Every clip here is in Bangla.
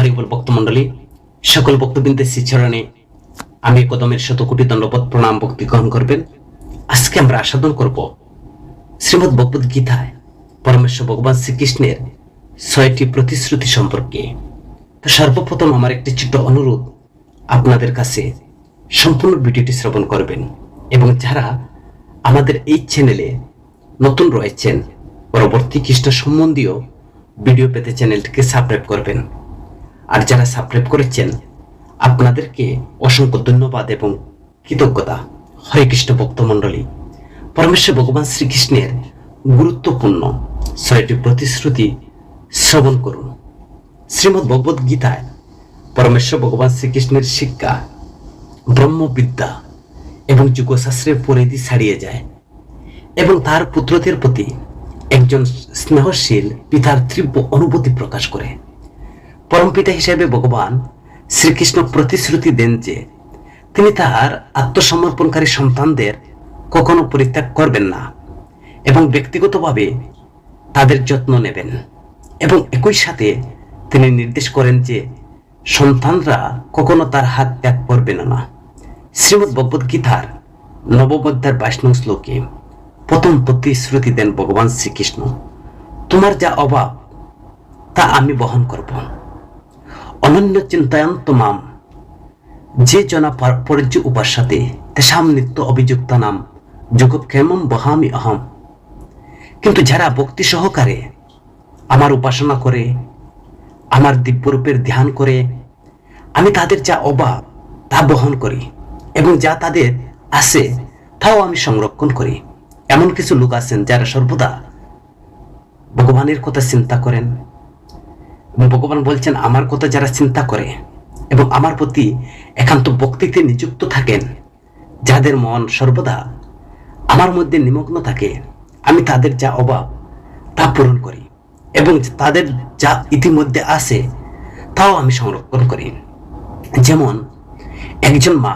হরিবল ভক্তমণ্ডলী, সকল ভক্তবৃন্দের শ্রীচরণে আমি কদমের শত কোটি দণ্ডবত প্রণাম ভক্তি গ্রহণ করবেন। আজকে আমরা আস্বাদন করব শ্রীমদ্ ভগবদ গীতায় পরমেশ্বর ভগবান শ্রীকৃষ্ণের ৬টি প্রতিশ্রুতি সম্পর্কে। তো সর্বপ্রথম আমার একটি ছোট্ট অনুরোধ, আপনাদের কাছে সম্পূর্ণ ভিডিওটি শ্রবণ করবেন এবং যারা আমাদের এই চ্যানেলে নতুন রয়েছেন, পরবর্তী কৃষ্ণ সম্বন্ধীয় ভিডিও পেতে চ্যানেলটিকে সাবস্ক্রাইব করবেন। আর যারা সাবস্ক্রাইব করেছেন আপনাদেরকে অসংখ্য ধন্যবাদ এবং কৃতজ্ঞতা। হরে কৃষ্ণ ভক্তমণ্ডলী, পরমেশ্বর ভগবান শ্রীকৃষ্ণের গুরুত্বপূর্ণ ৬টি প্রতিশ্রুতি শ্রবণ করুন। শ্রীমদ্ ভগবদ গীতায় পরমেশ্বর ভগবান শ্রীকৃষ্ণের শিক্ষা ব্রহ্মবিদ্যা এবং যুগশাস্ত্রের পরিধি ছাড়িয়ে যায় এবং তার পুত্রদের প্রতি একজন স্নেহশীল পিতার তীব্র অনুভূতি প্রকাশ করে। পরমপিতা হিসেবে ভগবান শ্রীকৃষ্ণ প্রতিশ্রুতি দেন যে তিনি তার আত্মসমর্পণকারী সন্তানদের কখনো পরিত্যাগ করবেন না এবং ব্যক্তিগতভাবে তাদের যত্ন নেবেন, এবং একই সাথে তিনি নির্দেশ করেন যে সন্তানরা কখনো তার হাত ত্যাগ করবেন না। শ্রীমদ্ ভগবদ গীতার নবম অধ্যায়ের ২২ নং শ্লোকে প্রথম প্রতিশ্রুতি দেন ভগবান শ্রীকৃষ্ণ, তোমার যা অভাব তা আমি বহন করব। অনন্য চিন্তায়ন্ত মাম যে জনা পর্য উপাস্যতে তেষাম নিত্য অভিযুক্ত নাম যোগক্ষেমম বহামি অহম। কিন্তু যারা ভক্তি সহকারে আমার উপাসনা করে, আমার দিব্যরূপের ধ্যান করে, আমি তাদের যা অভাব তা বহন করি এবং যা তাদের আছে তাও আমি সংরক্ষণ করি। এমন কিছু লোক আছেন যারা সর্বদা ভগবানের কথা চিন্তা করেন এবং ভগবান বলছেন আমার কথা যারা চিন্তা করে এবং আমার প্রতি একান্ত ভক্তিতে নিযুক্ত থাকেন, যাদের মন সর্বদা আমার মধ্যে নিমগ্ন থাকে, আমি তাদের যা অভাব তা পূরণ করি এবং তাদের যা ইতিমধ্যে আছে তাও আমি সংরক্ষণ করি। যেমন একজন মা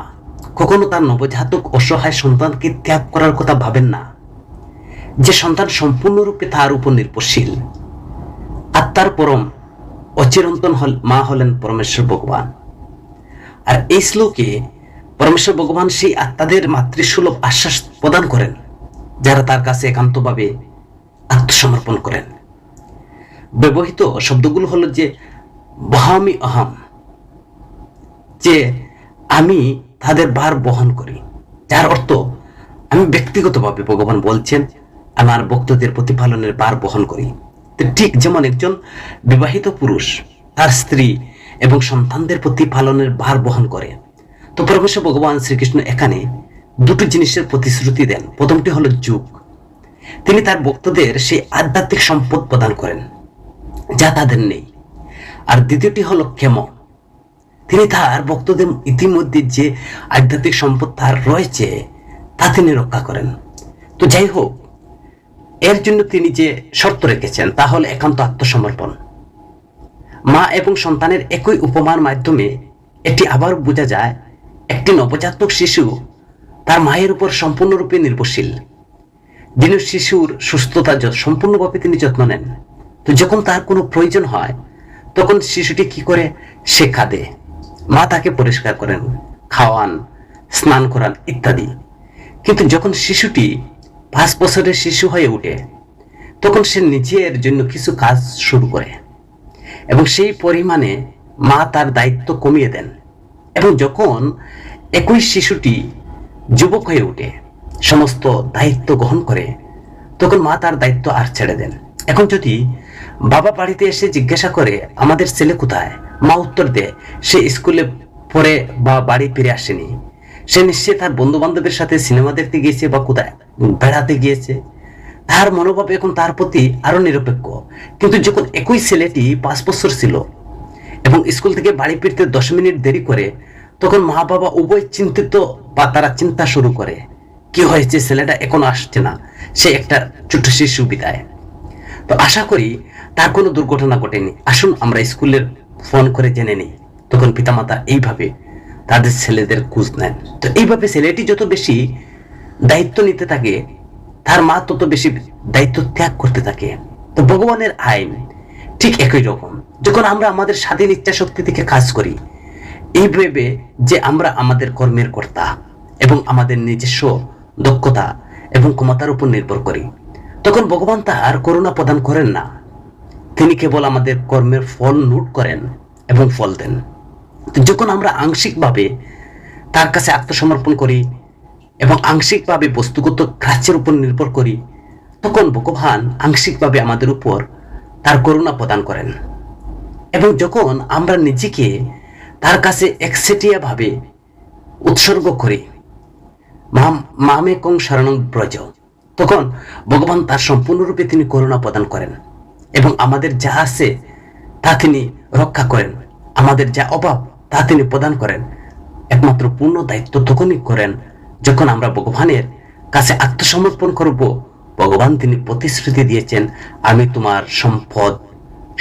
কখনো তার নবজাতক অসহায় সন্তানকে ত্যাগ করার কথা ভাবেন না, যে সন্তান সম্পূর্ণরূপে তার উপর নির্ভরশীল। আত্মার পরম অচিরন্তন মা হলেন পরমেশ্বর ভগবান। আর এই শ্লোকে পরমেশ্বর ভগবান সেই আত্মাদের মাতৃসুলভ আশ্বাস প্রদান করেন যারা তার কাছে একান্তভাবে আত্মসমর্পণ করেন। ব্যবহৃত শব্দগুলো হলো যে বহামি অহম, যে আমি তাদের ভার বহন করি, যার অর্থ আমি ব্যক্তিগতভাবে ভগবান বলছেন আমার ভক্তদের প্রতিপালনের ভার বহন করি। ঠিক যেমন একজন বিবাহিত পুরুষ তার স্ত্রী এবং সন্তানদের প্রতিপালনের ভার বহন করে, তো পরমেশ্বর ভগবান শ্রীকৃষ্ণ এখানে দুটি জিনিসের প্রতিশ্রুতি দেন। প্রথমটি হলো যুগ, তিনি তার ভক্তদের সেই আধ্যাত্মিক সম্পদ প্রদান করেন যা তাদের নেই। আর দ্বিতীয়টি হলো ক্ষেম, তিনি তার ভক্তদের ইতিমধ্যে যে আধ্যাত্মিক সম্পদ তার রয়েছে তা তিনি রক্ষা করেন। তো যাই হোক, এর জন্য তিনি যে শর্ত রেখেছেন তা হলো একান্ত আত্মসমর্পণ। মা এবং সন্তানের একই উপমার মাধ্যমে এটি আবার বোঝা যায়, একটি নবজাতক শিশু তার মায়ের উপর সম্পূর্ণরূপে নির্ভরশীল। যিনি শিশুর সুস্থতা সম্পূর্ণভাবে তিনি যত্ন নেন। তো যখন তার কোনো প্রয়োজন হয় তখন শিশুটি কি করে, সে কাঁদে, মা তাকে পরিষ্কার করেন, খাওয়ান, স্নান করান ইত্যাদি। কিন্তু যখন শিশুটি ৫ বছরের শিশু হয়ে ওঠে তখন সে নিজের জন্য কিছু কাজ শুরু করে এবং সেই পরিমাণে মা তার দায়িত্ব কমিয়ে দেন। এবং যখন একই শিশুটি যুবক হয়ে ওঠে, সমস্ত দায়িত্ব গ্রহণ করে, তখন মা তার দায়িত্ব আর ছেড়ে দেন। এখন যদি বাবা বাড়িতে এসে জিজ্ঞাসা করে আমাদের ছেলে কোথায়, মা উত্তর দেয় সে স্কুলে পড়ে বা বাড়ি ফিরে আসেনি, সে নিশ্চয়ই তার বন্ধু বান্ধবের সাথে সিনেমা দেখতে গিয়েছে বা কোথায় বেড়াতে গিয়েছে। তার মনোভাব এখন তার প্রতি আরো নিরপেক্ষ। কিন্তু যখন একই ছেলেটি ৫ বছর ছিল এবং স্কুল থেকে বাড়ি ফিরতে ১০ মিনিট দেরি করে, তখন মা বাবা উভয় চিন্তিত বা তারা চিন্তা শুরু করে কি হয়েছে, ছেলেটা এখনো আসছে না, সে একটা ছোট শিশু বিদায়। তো আশা করি তার কোনো দুর্ঘটনা ঘটেনি, আসুন আমরা স্কুলের ফোন করে জেনে নিই। তখন পিতামাতা এইভাবে তাদের ছেলেদের খোঁজ নেন। তো এইভাবে ছেলেটি যত বেশি দায়িত্ব নিতে থাকে, তার মা তত বেশি দায়িত্ব ত্যাগ করতে থাকে। তো ভগবানের আইন ঠিক একই রকম, যখন আমরা আমাদের স্বাধীন ইচ্ছা শক্তি থেকে কাজ করি, এই ভেবে যে আমরা আমাদের কর্মের কর্তা এবং আমাদের নিজস্ব দক্ষতা এবং ক্ষমতার উপর নির্ভর করি, তখন ভগবান তার করুণা প্রদান করেন না। তিনি কেবল আমাদের কর্মের ফল নোট করেন এবং ফল দেন। যখন আমরা আংশিকভাবে তার কাছে আত্মসমর্পণ করি এবং আংশিকভাবে বস্তুগত গ্রাহ্যের উপর নির্ভর করি, তখন ভগবান আংশিকভাবে আমাদের উপর তার করুণা প্রদান করেন। এবং যখন আমরা নিজেকে তার কাছে একচেটিয়াভাবে উৎসর্গ করি, মামেকং শরণং ব্রজ, তখন ভগবান তার সম্পূর্ণরূপে তিনি করুণা প্রদান করেন এবং আমাদের যা আছে তা তিনি রক্ষা করেন, আমাদের যা অভাব তা তিনি প্রদান করেন। একমাত্র পূর্ণ দায়িত্ব তখনই করেন যখন আমরা ভগবানের কাছে আত্মসমর্পণ করব। ভগবান তিনি প্রতিশ্রুতি দিয়েছেন, আমি তোমার সম্পদ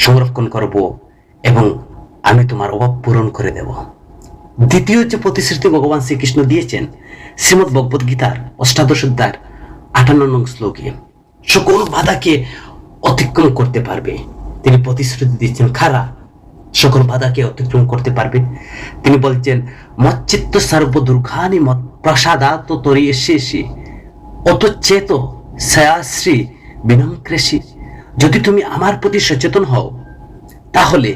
সংরক্ষণ করব এবং আমি তোমার অভাব পূরণ করে দেব। দ্বিতীয় যে প্রতিশ্রুতি ভগবান শ্রীকৃষ্ণ দিয়েছেন শ্রীমদ্ ভগবদ গীতার 8শ অধ্যায়ের 58 নং শ্লোকে, সকল বাধাকে অতিক্রম করতে পারবে। তিনি প্রতিশ্রুতি দিচ্ছেন খারা সকল বাধাকে অতিক্রম করতে পারবে। তিনি বলছেন, মচ্চিত্ত সর্ব দুর্ঘানি মত প্রসাদাত তরিয়ে শেষে অতচেত সয়াশ্রী বিনম্ক্রেশী। যদি তুমি আমার প্রতি সচেতন হও, তাহলে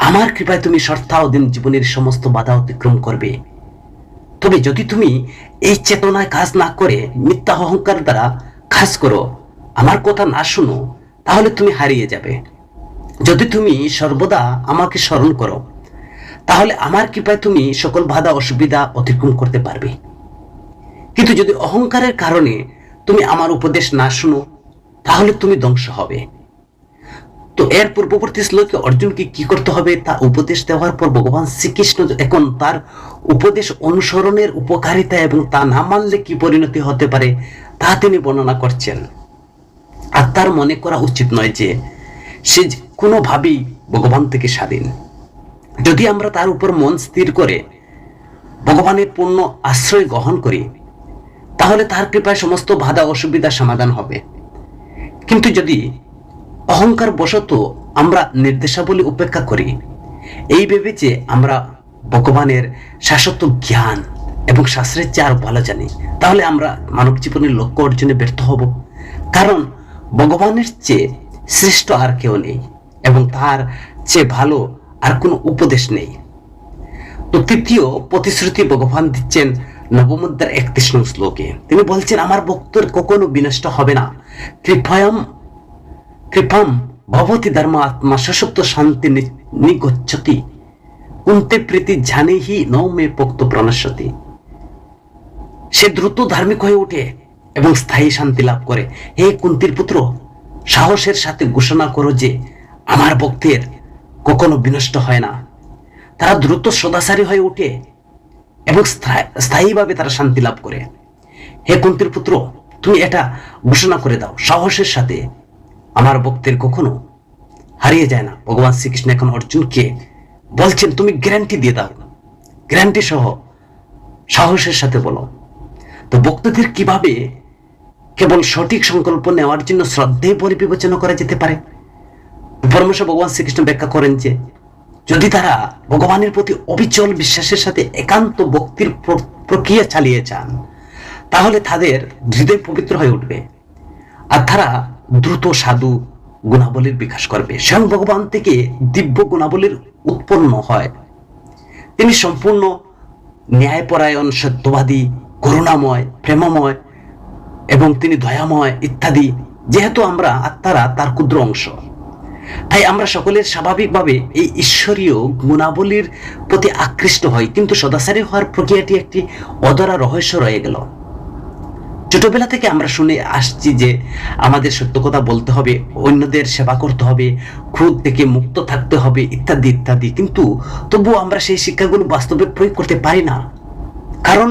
আমার কৃপায় তুমি শর্তাধীন জীবনের সমস্ত বাধা অতিক্রম করবে। তবে যদি তুমি এই চেতনায় কাজ না করে মিথ্যা অহংকার দ্বারা কাজ করো, আমার কথা না শুনো, তাহলে তুমি হারিয়ে যাবে। যদি তুমি সর্বদা আমাকে স্মরণ করো, তাহলে আমার কৃপায় তুমি সকল বাধা অসুবিধা অতিক্রম করতে পারবে। কিন্তু যদি অহংকারের কারণে তুমি আমার উপদেশ না শুনো, তাহলে তুমি ধ্বংস হবে। তো এর পূর্ববর্তী শ্লোকে অর্জুনকে কি করতে হবে তা উপদেশ দেওয়ার পর ভগবান শ্রীকৃষ্ণ এখন তার উপদেশ অনুসরণের উপকারিতা এবং তা না মানলে কি পরিণতি হতে পারে তা তিনি বর্ণনা করছেন। আর তার মনে করা উচিত নয় যে সে কোনোভাবেই ভগবান থেকে স্বাধীন। যদি আমরা তার উপর মন স্থির করে ভগবানের পূর্ণ আশ্রয় গ্রহণ করি, তাহলে তার কৃপায় সমস্ত বাধা অসুবিধার সমাধান হবে। কিন্তু যদি অহংকার বশত আমরা নির্দেশাবলী উপেক্ষা করি, এই ভেবে যে আমরা ভগবানের শাশ্বত জ্ঞান এবং শাস্ত্রের চেয়ে আরো ভালো জানি, তাহলে আমরা মানব জীবনের লক্ষ্য অর্জনে ব্যর্থ হব। কারণ ভগবানের চেয়ে শ্রেষ্ঠ আর কেউ নেই এবং তার চেয়ে ভালো আর কোনো উপদেশ নেই। তো তৃতীয় প্রতিশ্রুতি ভগবান দিচ্ছেন নবম অধ্যায়ের 31 নং শ্লোকে। তিনি বলছেন, আমার ভক্তর কখনো বিনষ্ট হবে না। কৃপাম ভবতি ধর্ম আত্মা সশব্দ শান্তি নিগচ্ছতি কুন্তে প্রীতি জানেহি নৌমে পোক্ত প্রণশ্যতি। সে দ্রুত ধার্মিক হয়ে ওঠে এবং স্থায়ী শান্তি লাভ করে। হে কুন্তির পুত্র, সাহসের সাথে ঘোষণা করো যে আমার ভক্তের কখনো বিনষ্ট হয় না। তারা দ্রুত সদাচারী হয়ে ওঠে এবং স্থায়ীভাবে তারা শান্তি লাভ করে। হে কুন্তির পুত্র, তুমি এটা ঘোষণা করে দাও সাহসের সাথে, আমার ভক্তের কখনো হারিয়ে যায় না। ভগবান শ্রীকৃষ্ণ এখন অর্জুনকে বলছেন, তুমি গ্যারান্টি দিয়ে দাও, গ্যারান্টি সহ সাহসের সাথে বলো। তো ভক্তদের কিভাবে কেবল সঠিক সংকল্প নেওয়ার জন্য শ্রদ্ধেয় পরিবিবেচনা করা যেতে পারে? পরমেশ্বর ভগবান শ্রীকৃষ্ণ ব্যাখ্যা করেন যে যদি তারা ভগবানের প্রতি অবিচল বিশ্বাসের সাথে একান্ত ভক্তির প্রক্রিয়া চালিয়ে যান, তাহলে তাদের হৃদয় পবিত্র হয়ে উঠবে আর তারা দ্রুত সাধু গুণাবলীর বিকাশ করবে। স্বয়ং ভগবান থেকে দিব্য গুণাবলীর উৎপন্ন হয়। তিনি সম্পূর্ণ ন্যায়পরায়ণ, সত্যবাদী, করুণাময়, প্রেমময় এবং তিনি দয়াময় ইত্যাদি। যেহেতু আমরা আত্মারা তার ক্ষুদ্র অংশ, তাই আমরা সকলের স্বাভাবিকভাবে এই ঈশ্বরীয় গুণাবলীর প্রতি আকৃষ্ট হই। কিন্তু সদাচারী হওয়ার প্রক্রিয়াটি একটি অধরা রহস্য রয়ে গেল। ছোটবেলা থেকে আমরা শুনে আসছি যে আমাদের সত্য কথা বলতে হবে, অন্যদের সেবা করতে হবে, ক্রোধ থেকে মুক্ত থাকতে হবে ইত্যাদি ইত্যাদি। কিন্তু তবুও আমরা সেই শিক্ষাগুলো বাস্তবে প্রয়োগ করতে পারি না, কারণ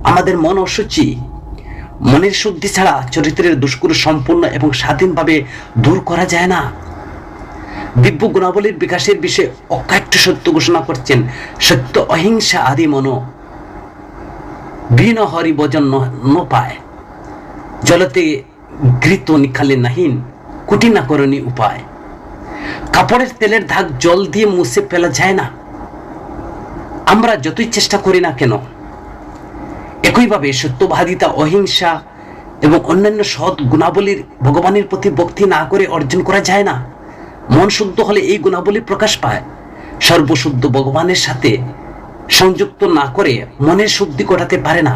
আমাদের মন অসুচি। মনের শুদ্ধি ছাড়া চরিত্রের দুষ্কৃতি সম্পূর্ণ এবং স্বাধীনভাবে দূর করা যায় না। দিব্য গুণাবলীর বিকাশের বিষয়ে অকাট্য সত্য ঘোষণা করছেন, সত্য অহিংসা আদি মন বিন হরি ভজন ন পায়, জলতে ঘৃত নিখালে নাহিন কুটিনা করণী উপায়। কাপড়ের তেলের দাগ জল দিয়ে মুছে ফেলা যায় না। আমরা যতই চেষ্টা করি না কেন, একইভাবে সত্যবাদিতা, অহিংসা এবং অন্যান্য সৎ গুণাবলীর ভগবানের প্রতি ভক্তি না করে অর্জন করা যায় না। মন শুদ্ধ হলে এই গুণাবলী প্রকাশ পায়। সর্বশুদ্ধ ভগবানের সাথে সংযুক্ত না করে মনের শুদ্ধি ঘটাতে পারে না।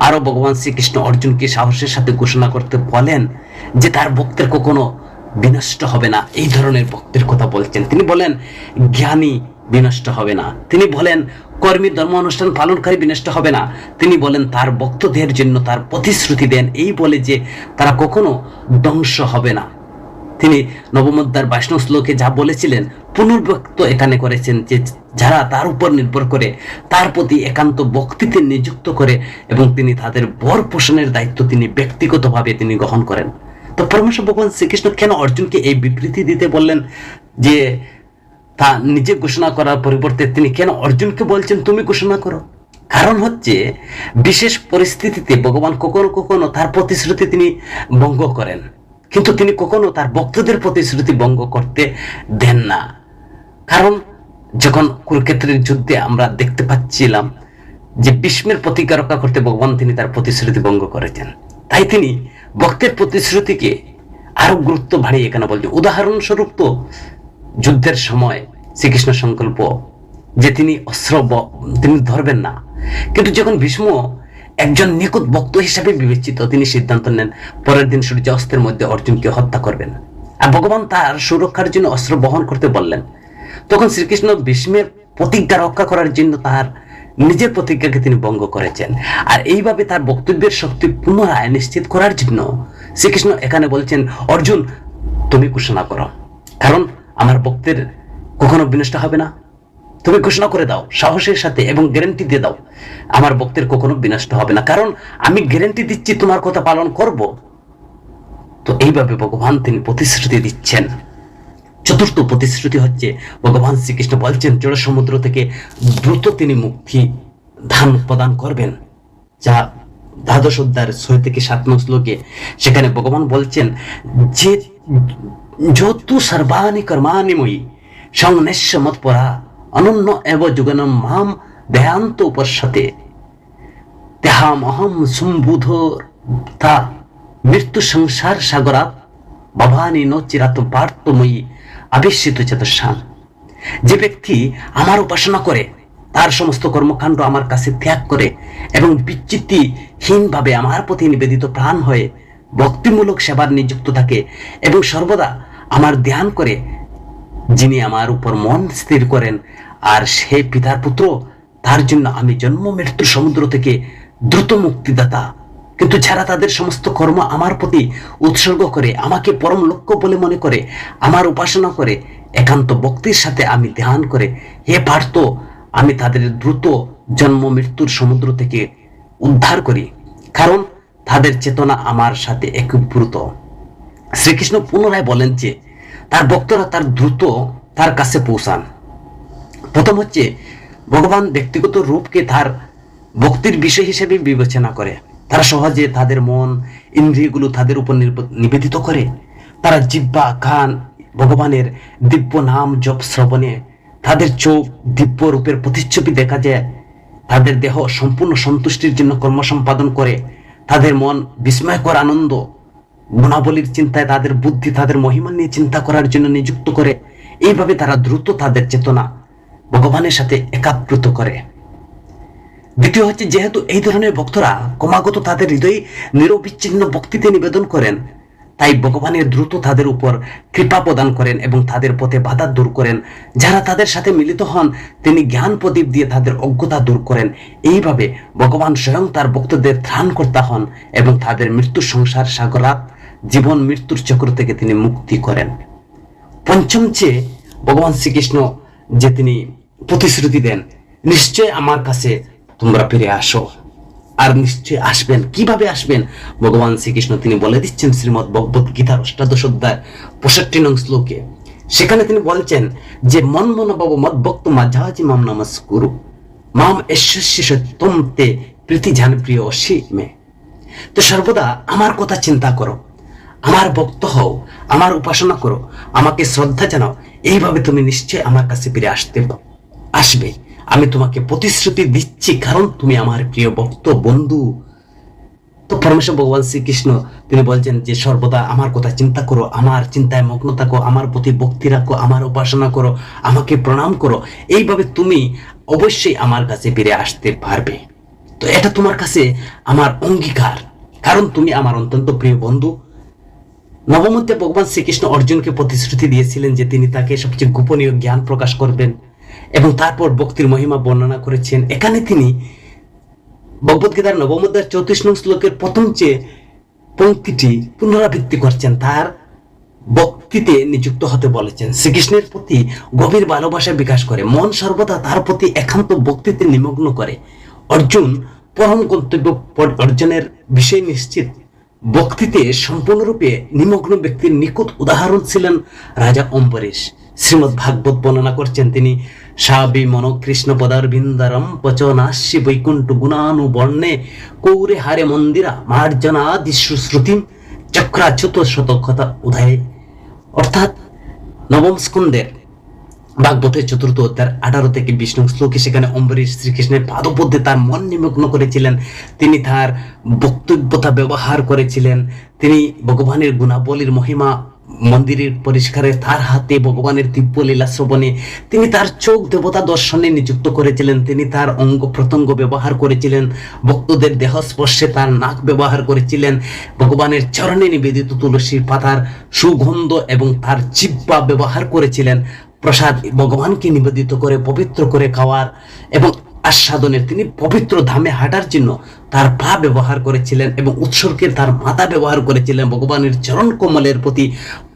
আরো ভগবান শ্রীকৃষ্ণ অর্জুনকে সাহসের সাথে ঘোষণা করতে বলেন যে তার ভক্তের কখনো বিনষ্ট হবে না। এই ধরনের ভক্তের কথা বলছেন। তিনি বলেন জ্ঞানী বিনষ্ট হবে না। তিনি বলেন কর্মী, ধর্ম অনুষ্ঠান পালনকারী বিনষ্ট হবে না। তিনি বলেন তার ভক্তদের জন্য তার প্রতিশ্রুতি দেন এই বলে যে তারা কখনো ধ্বংস হবে না। তিনি নবম অধ্যায়ের 22 শ্লোকে যা বলেছিলেন পুনর্ব্যক্ত এখানে করেছেন যে যারা তার উপর নির্ভর করে, তার প্রতি একান্ত ভক্তিতে নিযুক্ত করে এবং তিনি তাদের বর পোষণের দায়িত্ব তিনি ব্যক্তিগতভাবে তিনি গ্রহণ করেন। তো পরমেশ্বর ভগবান শ্রীকৃষ্ণ কেন অর্জুনকে এই বিবৃতি দিতে বললেন যে তা নিজে ঘোষণা করার পরিবর্তে তিনি কেন অর্জুনকে বলছেন তুমি ঘোষণা করো? কারণ হচ্ছে বিশেষ পরিস্থিতিতে ভগবান কখনো কখনো তার প্রতিশ্রুতি তিনি ভঙ্গ করেন, কিন্তু তিনি কখনো তার ভক্তদের প্রতিশ্রুতি ভঙ্গ করতে দেন না। কারণ যখন কুরুক্ষেত্রের যুদ্ধে আমরা দেখতে পাচ্ছিলাম যে ভীষ্মের প্রতিজ্ঞা রক্ষা করতে ভগবান তিনি তার প্রতিশ্রুতি ভঙ্গ করেছেন। তাই তিনি ভক্তের প্রতিশ্রুতিকে আরো গুরুত্ব বাড়িয়ে এখানে বলছেন। উদাহরণস্বরূপ তো যুদ্ধের সময় শ্রীকৃষ্ণ সংকল্প যে তিনি অস্ত্র তিনি ধরবেন না, কিন্তু যখন ভীষ্ম একজন নিখুঁত ভক্ত হিসাবে বিবেচিত, তিনি সিদ্ধান্ত নেন পরের দিন সূর্যাস্তের মধ্যে অর্জুনকে হত্যা করবেন, আর ভগবান তার সুরক্ষার জন্য অস্ত্র বহন করতে বললেন। তখন শ্রীকৃষ্ণ ভীষ্মের প্রতিজ্ঞা রক্ষা করার জন্য তার নিজের প্রতিজ্ঞাকে তিনি ভঙ্গ করেছেন। আর এইভাবে তার বক্তব্যের শক্তি পুনরায় নিশ্চিত করার জন্য শ্রীকৃষ্ণ এখানে বলছেন অর্জুন তুমি ঘোষণা করো, কারণ আমার ভক্তের কখনো বিনষ্ট হবে না। তুমি ঘোষণা করে দাও সাহসের সাথে এবং গ্যারান্টি দিয়ে দাও আমার ভক্তের কখনো বিনষ্ট হবে না, কারণ আমি গ্যারান্টি দিচ্ছি তোমার কথা পালন করব। তো এইভাবে ভগবান তিনি প্রতিশ্রুতি দিচ্ছেন। চতুর্থ প্রতিশ্রুতি হচ্ছে ভগবান শ্রীকৃষ্ণ বলছেন জড় সমুদ্র থেকে দ্রুত তিনি মুক্তি দান প্রদান করবেন, যা দ্বাদশ অধ্যায়ের 6 থেকে 7 শ্লোকে সেখানে ভগবান বলছেন যে যতু সর্বাণি কর্মাণি ময়ি সংন্যাস্য মৎপরা অনন্য এব যুগনম মাম দেহান্ত উপস্যতে তেহাম অহম সম্বুধ তা মৃত্যু সংসার সাগরাত ভবানী ন চিরাত পার্থময়ী আবিষ্যিত চতুর্শান। যে ব্যক্তি আমার উপাসনা করে, তার সমস্ত কর্মকাণ্ড আমার কাছে ত্যাগ করে এবং বিচ্যুতিহীনভাবে আমার প্রতি নিবেদিত প্রাণ হয়ে ভক্তিমূলক সেবার নিযুক্ত থাকে এবং সর্বদা আমার ধ্যান করে, যিনি আমার উপর মন স্থির করেন আর সে পিতার পুত্র, তার জন্য আমি জন্ম মৃত্যুর সমুদ্র থেকে দ্রুত মুক্তিদাতা। কিন্তু যারা তাদের সমস্ত কর্ম আমার প্রতি উৎসর্গ করে, আমাকে পরম লক্ষ্য বলে মনে করে, আমার উপাসনা করে, একান্ত ভক্তির সাথে আমি ধ্যান করে, হে পার্থ আমি তাদের দ্রুত জন্ম মৃত্যুর সমুদ্র থেকে উদ্ধার করি, কারণ তাদের চেতনা আমার সাথে একীভূত। শ্রীকৃষ্ণ পুনরায় বলেন যে তার ভক্তরা তার দ্রুত তার কাছে পৌঁছান। প্রথম হচ্ছে ভগবান ব্যক্তিগত রূপকে তার ভক্তির বিষয় হিসেবে বিবেচনা করে। তারা সহজে তাদের মন ইন্দ্রিয়গুলো তাদের উপর নিবেদিত করে। তারা জিহ্বা কান ভগবানের দিব্য নাম জপ শ্রবণে, তাদের চোখ দিব্য রূপের প্রতিচ্ছবি দেখা যায়, তাদের দেহ সম্পূর্ণ সন্তুষ্টির জন্য কর্ম সম্পাদন করে, তাদের মন বিস্ময়কর আনন্দ গুণাবলীর চিন্তায়, তাদের বুদ্ধি তাদের মহিমা নিয়ে চিন্তা করার জন্য নিযুক্ত করে। এইভাবে তারা দ্রুত তাদের চেতনা ভগবানের সাথে একাপ্লুত করে। দ্বিতীয় হচ্ছে যেহেতু এই ধরনের ভক্তরা ক্রমাগত তাদের হৃদয়ে নিরবিচ্ছিন্ন ভক্তিতে নিবেদন করেন, তাই ভগবানের দ্রুত তাদের উপর কৃপা প্রদান করেন এবং তাদের পথে বাধা দূর করেন। যারা তাদের সাথে মিলিত হন তিনি জ্ঞান প্রদীপ দিয়ে তাদের অজ্ঞতা দূর করেন। এইভাবে ভগবান স্বয়ং তার ভক্তদের ত্রাণকর্তা হন এবং তাদের মৃত্যু সংসার সাগরাত জীবন মৃত্যুর চক্র থেকে তিনি মুক্তি করেন। পঞ্চম যে ভগবান শ্রীকৃষ্ণ যে তিনি প্রতিশ্রুতি দেন নিশ্চয় আমার কাছে তোমরা ফিরে আসো, আর নিশ্চয় আসবেন। কিভাবে আসবেন ভগবান শ্রীকৃষ্ণ তিনি বলে দিচ্ছেন শ্রীমদ্ ভগবত গীতার 8 অধ্যায় 65 শ্লোকে। সেখানে তিনি বলছেন যে মন মন বাবু মদ ভক্ত মাঝাজি মাম নমস্কুরু মাম এশ্বস্য সত্যম তে প্রীতি জান প্রিয় অসি মে। তো সর্বদা আমার কথা চিন্তা করো, আমার ভক্ত হও, আমার উপাসনা করো, আমাকে শ্রদ্ধা জানাও, এইভাবে তুমি নিশ্চয় আমার কাছে ফিরে আসবে। আমি তোমাকে প্রতিশ্রুতি দিচ্ছি, কারণ তুমি আমার প্রিয় ভক্ত, বন্ধু। তো পরমেশ্বর ভগবান শ্রীকৃষ্ণ তিনি বলছেন যে সর্বদা আমার কথা চিন্তা করো, আমার চিন্তায় মগ্ন থাকো, আমার প্রতি ভক্তি রাখো, আমার উপাসনা করো, আমাকে প্রণাম করো, এইভাবে তুমি অবশ্যই আমার কাছে ফিরে আসতে পারবে। তো এটা তোমার কাছে আমার অঙ্গীকার, কারণ তুমি আমার অত্যন্ত প্রিয় বন্ধু। নবম অধ্যায়ে ভগবান শ্রীকৃষ্ণ অর্জুনকে প্রতিশ্রুতি দিয়েছিলেন যে তিনি তাকে সবচেয়ে গোপনীয় জ্ঞান প্রকাশ করবেন, এবং তারপর ভক্তির মহিমা বর্ণনা করেছেন। এখানে তিনি ভগবদ্গীতার নবম অধ্যায়ের 34 নং শ্লোকের প্রথম যে পংক্তিটি পুনরাবৃত্তি করছেন, তার ভক্তিতে নিযুক্ত হতে বলেছেন। শ্রীকৃষ্ণের প্রতি গভীর ভালোবাসা বিকাশ করে, মন সর্বদা তার প্রতি একান্ত ভক্তিতে নিমগ্ন করে। অর্জুন পরম গন্তব্য অর্জনের বিষয় নিশ্চিত। ভক্তিতে সম্পূর্ণরূপে নিমগ্ন ব্যক্তির নিকট উদাহরণ ছিলেন রাজা অম্বরীশ। শ্রীমদ্ ভাগবত বর্ণনা করছেন তিনি, সাবি মন কৃষ্ণ পদারবিন্দারম পচনাশি বৈকুণ্ঠ গুণানু বর্ণে কৌরে হারে মন্দিরা মার্জনাদি শ্রুতিম চক্রাচ্যুত শতকথা উদয়ে। অর্থাৎ নবম স্কন্ধের ভাগবতের 4th অধ্যায় 18 থেকে 20 নং শ্লোকে সেখানে অম্বরীশ শ্রীকৃষ্ণের পাদপদ্মে তার মন নিমগ্ন করেছিলেন। তিনি তার বক্তব্যতা ব্যবহার করেছিলেন। তিনি ভগবানের গুণাবলীর মহিমা মন্দিরের পরিষ্কারে, তার হাতে ভগবানের দিব্য লীলা শ্রবণে, তিনি তার চোখ দেবতা দর্শনে নিযুক্ত করেছিলেন। তিনি তার অঙ্গ প্রত্যঙ্গ ব্যবহার করেছিলেন, ভক্তদের দেহ স্পর্শে তার নাক ব্যবহার করেছিলেন, ভগবানের চরণে নিবেদিত তুলসীর পাতার সুগন্ধ এবং তার জিহ্বা ব্যবহার করেছিলেন প্রসাদ ভগবানকে নিবেদিত করে পবিত্র করে খাওয়ার এবং আস্বাদনের। তিনি পবিত্র ধামে হাঁটার জন্য তার পা ব্যবহার করেছিলেন এবং উৎসর্গের তার মাথা ব্যবহার করেছিলেন। ভগবানের চরণ কমলের প্রতি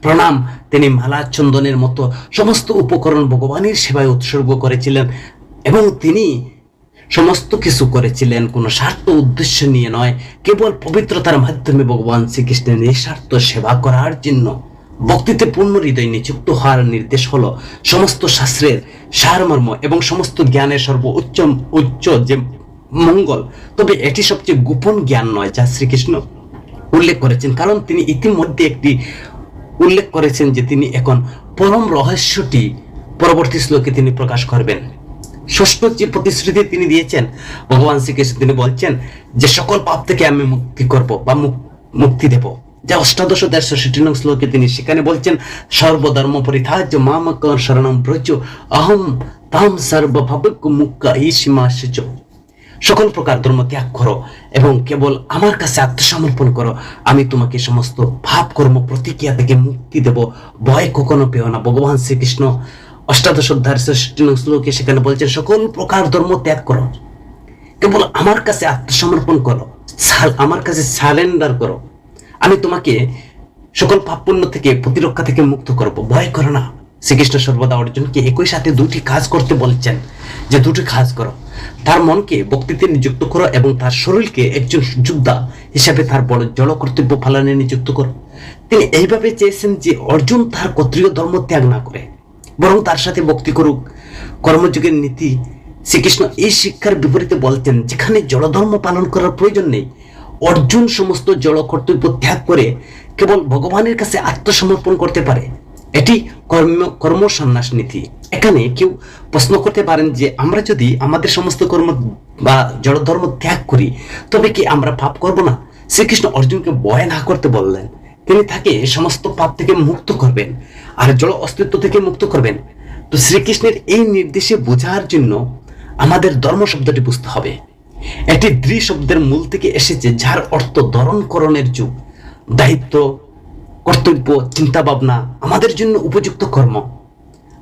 প্রণাম, তিনি মালা চন্দনের মতো সমস্ত উপকরণ ভগবানের সেবায় উৎসর্গ করেছিলেন, এবং তিনি সমস্ত কিছু করেছিলেন কোনো স্বার্থ উদ্দেশ্য নিয়ে নয়, কেবল পবিত্রতার মাধ্যমে ভগবান শ্রীকৃষ্ণের নিঃস্বার্থ সেবা করার জন্য। ভক্তিতে পূর্ণ হৃদয় নিযুক্ত হওয়ার নির্দেশ হলো সমস্ত শাস্ত্রের সারমর্ম এবং সমস্ত জ্ঞানের সর্বোচ্চ যে মঙ্গল। তবে এটি সবচেয়ে গোপন জ্ঞান নয় যা শ্রীকৃষ্ণ উল্লেখ করেছেন, কারণ তিনি ইতিমধ্যে একটি উল্লেখ করেছেন যে তিনি এখন পরম রহস্যটি পরবর্তী শ্লোকে তিনি প্রকাশ করবেন। ষষ্ঠ যে প্রতিশ্রুতি তিনি দিয়েছেন ভগবান শ্রীকৃষ্ণ, তিনি বলছেন যে সকল পাপ থেকে আমি মুক্তি করব বা মুক্তি দেব, যা অষ্টাদশ অধ্যায় 66 নং শ্লোকে তিনি সেখানে বলছেন, সর্বধর্ম পরিত্যাজ্য মামেকং শরণং ব্রজ অহং তাং সর্বপাপৈঃ মুক্তাস্মিমাশুচ। সকল প্রকার ধর্ম ত্যাগ করো এবং কেবল আমার কাছে আত্মসমর্পণ করো, আমি তোমাকে সমস্ত পাপ কর্ম প্রতিক্রিয়া থেকে মুক্তি দেব, ভয় কখনো পেও না। ভগবান শ্রীকৃষ্ণ অষ্টাদশ অধ্যায় 66 নং শ্লোকে সেখানে বলছেন, সকল প্রকার ধর্ম ত্যাগ করো, কেবল আমার কাছে আত্মসমর্পণ করো, আমার কাছে সারেন্ডার করো, আমি তোমাকে সকল পাপ পুণ্য থেকে প্রতিরক্ষা থেকে মুক্ত করব, ভয় করো না। শ্রীকৃষ্ণ সর্বদা অর্জুনকে একই সাথে দুটি কাজ করতে বলছেন, যে দুটি কাজ করো, তার মনকে ভক্তিতে নিযুক্ত করো এবং তার শরীরকে একজন যোদ্ধা হিসাবে তার বড় জড় কর্তব্য পালনে নিযুক্ত করো। তিনি এইভাবে চেয়েছেন যে অর্জুন তার ক্ষত্রিয় ধর্ম ত্যাগ না করে, বরং তার সাথে ভক্তি করুক। কর্মযুগের নীতি শ্রীকৃষ্ণ এই শিক্ষার বিপরীতে বলতেন, যেখানে জড়ধর্ম পালন করার প্রয়োজন নেই, অর্জুন সমস্ত জড় কর্তব্য ত্যাগ করে কেবল ভগবানের কাছে আত্মসমর্পণ করতে পারে। এটি কর্ম সন্ন্যাস নীতি। এখানে কেউ প্রশ্ন করতে পারেন যে আমরা যদি আমাদের সমস্ত কর্ম বা জড়ধর্ম ত্যাগ করি তবে কি আমরা পাপ করব না? শ্রীকৃষ্ণ অর্জুনকে ভয় না করতে বললেন, তিনি তাকে সমস্ত পাপ থেকে মুক্ত করবেন আর জড় অস্তিত্ব থেকে মুক্ত করবেন। তো শ্রীকৃষ্ণের এই নির্দেশে বোঝার জন্য আমাদের ধর্ম শব্দটি বুঝতে হবে। এটি দ্বি শব্দের মূল থেকে এসেছে, যার অর্থ ধরণকরণের যুগ, দায়িত্ব, কর্তব্য, চিন্তা ভাবনা, আমাদের জন্য উপযুক্ত কর্ম।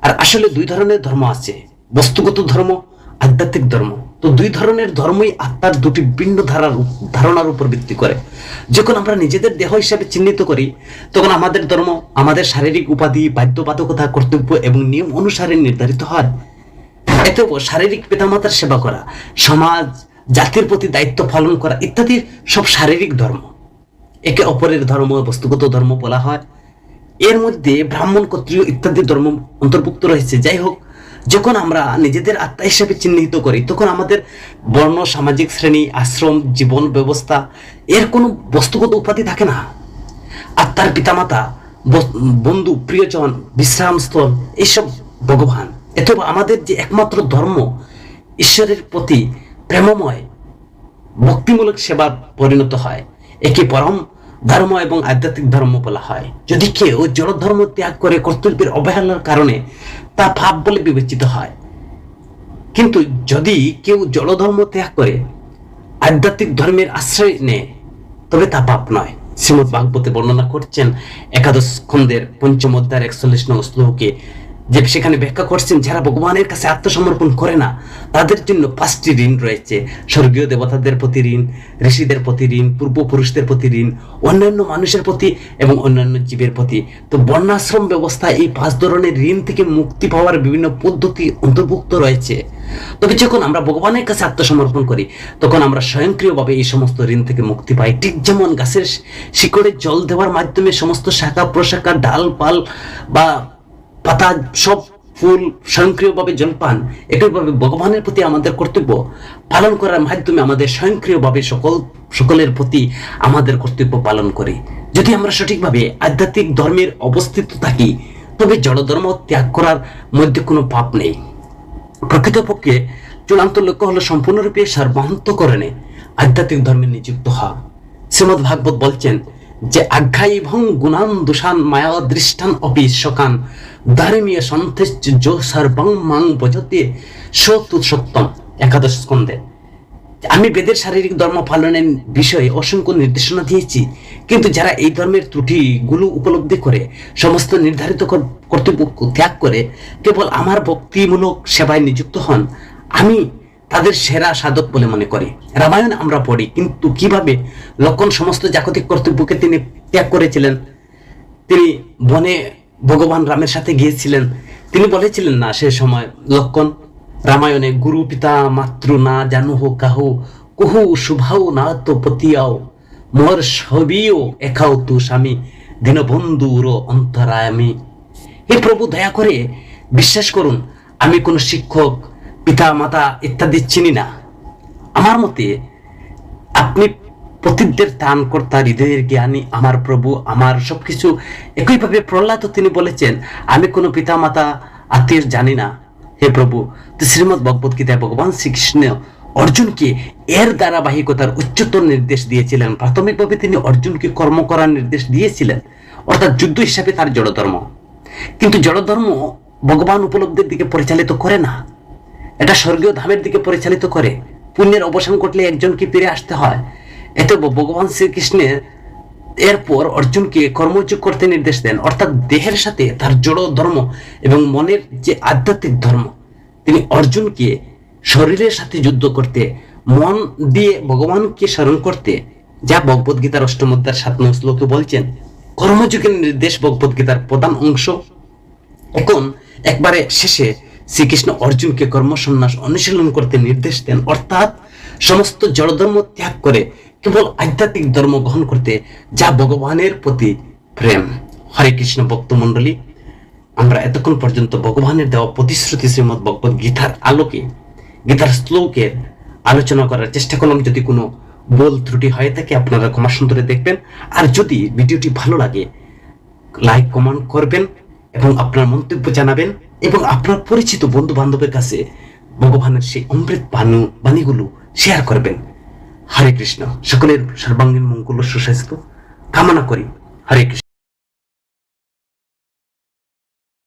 আর আসলে দুই ধরনের ধর্ম আছে, বস্তুগত ধর্ম, আধ্যাত্মিক ধর্ম। তো দুই ধরনের ধর্মই আত্মার দুটি ভিন্ন ধারণার উপর ভিত্তি করে। যখন আমরা নিজেদের দেহ হিসাবে চিহ্নিত করি তখন আমাদের ধর্ম আমাদের শারীরিক উপাধি, বাধ্যবাধকতা, কর্তব্য এবং নিয়ম অনুসারে নির্ধারিত হয়। এতে শারীরিক পিতামাতার সেবা করা, সমাজ জাতির প্রতি দায়িত্ব পালন করা ইত্যাদি সব শারীরিক ধর্ম। একে অপরের ধর্ম বস্তুগত ধর্ম বলা হয়। এর মধ্যে ব্রাহ্মণ, ক্ষত্রিয় ইত্যাদি ধর্ম অন্তর্ভুক্ত রয়েছে। যাই হোক, যখন আমরা নিজেদের আত্মা হিসেবে চিহ্নিত করি তখন আমাদের বর্ণ, সামাজিক শ্রেণী, আশ্রম, জীবন ব্যবস্থা এর কোনো বস্তুগত উপাধি থাকে না। আত্মার পিতামাতা, বন্ধু, প্রিয়জন, বিশ্রামস্থল, এইসব ভগবান। অথবা আমাদের যে একমাত্র ধর্ম, ঈশ্বরের প্রতি প্রেমময় ভক্তিমূলক সেবা পরিণত হয়, একে পরম ধর্ম এবং আধ্যাত্মিক ধর্ম বলা হয়। যদি কেউ জড় ধর্ম ত্যাগ করে কর্তব্যের অবহেলার কারণে তা পাপ বলে বিবেচিত হয়, কিন্তু যদি কেউ জড় ধর্ম ত্যাগ করে আধ্যাত্মিক ধর্মের আশ্রয় নেয় তবে তা পাপ নয়। শ্রীমদ ভাগবতে বর্ণনা করছেন একাদশ স্কন্ধের ৫ম অধ্যায়ের ৪১ নং শ্লোকে, যে সেখানে ব্যাখ্যা করছেন যারা ভগবানের কাছে আত্মসমর্পণ করে না তাদের জন্য 5টি ঋণ রয়েছে। স্বর্গীয় দেবতাদের প্রতি ঋণ, ঋষিদের প্রতি ঋণ, পূর্বপুরুষদের প্রতি ঋণ, অন্যান্য মানুষের প্রতি এবং অন্যান্য জীবের প্রতি। তো বর্ণাশ্রম ব্যবস্থায় এই 5 ধরনের ঋণ থেকে মুক্তি পাওয়ার বিভিন্ন পদ্ধতি অন্তর্ভুক্ত রয়েছে। তবে যখন আমরা ভগবানের কাছে আত্মসমর্পণ করি তখন আমরা স্বয়ংক্রিয়ভাবে এই সমস্ত ঋণ থেকে মুক্তি পাই। ঠিক যেমন গাছের শিকড়ে জল দেওয়ার মাধ্যমে সমস্ত শাখা প্রশাখা, ডাল পাল বা পাতা, সব ফুল স্বয়ংক্রিয়ভাবে জল পান, একইভাবে ভগবানের প্রতি আমাদের কর্তব্য পালন করার মাধ্যমে আমাদের স্বয়ংক্রিয়ভাবে সকলের প্রতি আমাদের কর্তব্য পালন করি। যদি আমরা সঠিকভাবে আধ্যাত্মিক ধর্মের অবস্থিত থাকি তবে জড় ধর্ম ত্যাগ করার মধ্যে কোনো পাপ নেই। প্রকৃতপক্ষে চূড়ান্ত লক্ষ্য হলো সম্পূর্ণরূপে সর্বান্তকরণে আধ্যাত্মিক ধর্মে নিযুক্ত হওয়া। শ্রীমদ ভাগবত বলছেন যে আজ্ঞাই ভং গুণান দোষান মায়া দৃষ্টান অপি শকান ধর্মীয় সন্তেশ্চ যো সর্বং মাং ভজতে সতু সত্যম। একাদশ স্কন্ধে আমি বেদের শারীরিক ধর্ম পালনের বিষয়ে অসংখ্য নির্দেশনা দিয়েছি, কিন্তু যারা এই ধর্মের ত্রুটিগুলো উপলব্ধি করে সমস্ত নির্ধারিত কর্তব্য ত্যাগ করে কেবল আমার ভক্তিমূলক সেবায় নিযুক্ত হন, আমি তাদের সেরা সাধক বলে মনে করি। রামায়ণ আমরা পড়ি, কিন্তু কিভাবে লক্ষণ সমস্ত জাগতিক কর্তব্যকে তিনি ত্যাগ করেছিলেন। তিনি বনে ভগবান রামের সাথে গিয়েছিলেন, তিনি বলেছিলেন না সে সময় লক্ষণ রামায়ণে, গুরু পিতা মাতৃ না জানু হো কাহু কুহু শুভাও না তো পতিয়াও মোর সবিও একাও তু স্বামী দীনবন্ধুর অন্তরায়ামি। হে প্রভু, দয়া করে বিশ্বাস করুন, আমি কোন শিক্ষক, পিতা মাতা ইত্যাদি চিনি না। আমার মতে আপনি পতিতদের ত্রাণ কর্তা, হৃদয়ের জ্ঞানী আমার প্রভু, আমার সবকিছু। একইভাবে প্রহ্লাদ তিনি বলেছেন আমি কোনো পিতা মাতা আত্মীয় জানি না হে প্রভু। তো শ্রীমদ ভগবত গীতায় ভগবান শ্রীকৃষ্ণ অর্জুনকে এর ধারাবাহিকতার উচ্চতর নির্দেশ দিয়েছিলেন। প্রাথমিকভাবে তিনি অর্জুনকে কর্ম করার নির্দেশ দিয়েছিলেন, অর্থাৎ যুদ্ধ হিসাবে তার জড়ধর্ম। কিন্তু জড়ধর্ম ভগবান উপলব্ধির দিকে পরিচালিত করে না, এটা স্বর্গীয় ধামের দিকে পরিচালিত করে। পুণ্যের অবসান ঘটলে একজনকে ফিরে আসতে হয়। এতে ভগবান শ্রীকৃষ্ণের এরপর অর্জুনকে কর্মযোগ করতে নির্দেশ দেন, অর্থাৎ দেহের সাথে তার জড় ধর্ম এবং মনের যে আধ্যাত্মিক ধর্ম, তিনি অর্জুনকে শরীরের সাথে যুদ্ধ করতে, মন দিয়ে ভগবানকে স্মরণ করতে, যা ভগবদ গীতার ৮ম অধ্যায়ের ৭ নং শ্লোকে বলছেন। কর্মযোগের নির্দেশ ভগবদ গীতার প্রধান অংশ। এখন একবারে শেষে শ্রীকৃষ্ণ অর্জুনকে কর্মসন্ন্যাস অনুশীলন করতে নির্দেশ দেন, অর্থাৎ সমস্ত জড়ধর্ম ত্যাগ করে কেবল আধ্যাত্মিক ধর্ম গ্রহণ করতে, যা ভগবানের প্রতি প্রেম। হরে কৃষ্ণ ভক্ত মণ্ডলী, আমরা এতক্ষণ পর্যন্ত ভগবানের দেওয়া প্রতিশ্রুতি শ্রীমদ ভগবত গীতার আলোকে, গীতার শ্লোকের আলোচনা করার চেষ্টা করলাম। যদি কোনো ভুল ত্রুটি হয়ে থাকে আপনারা ক্ষমা সুন্দরে দেখবেন। আর যদি ভিডিওটি ভালো লাগে লাইক কমেন্ট করবেন এবং আপনার মন্তব্য জানাবেন এবং আপনার পরিচিত বন্ধু বান্ধবের কাছে ভগবানের সেই অমৃত বাণীগুলো শেয়ার করবেন। হরে কৃষ্ণ। সকলের সর্বাঙ্গীন মঙ্গল সুস্বাস্থ্য কামনা করি। হরে কৃষ্ণ।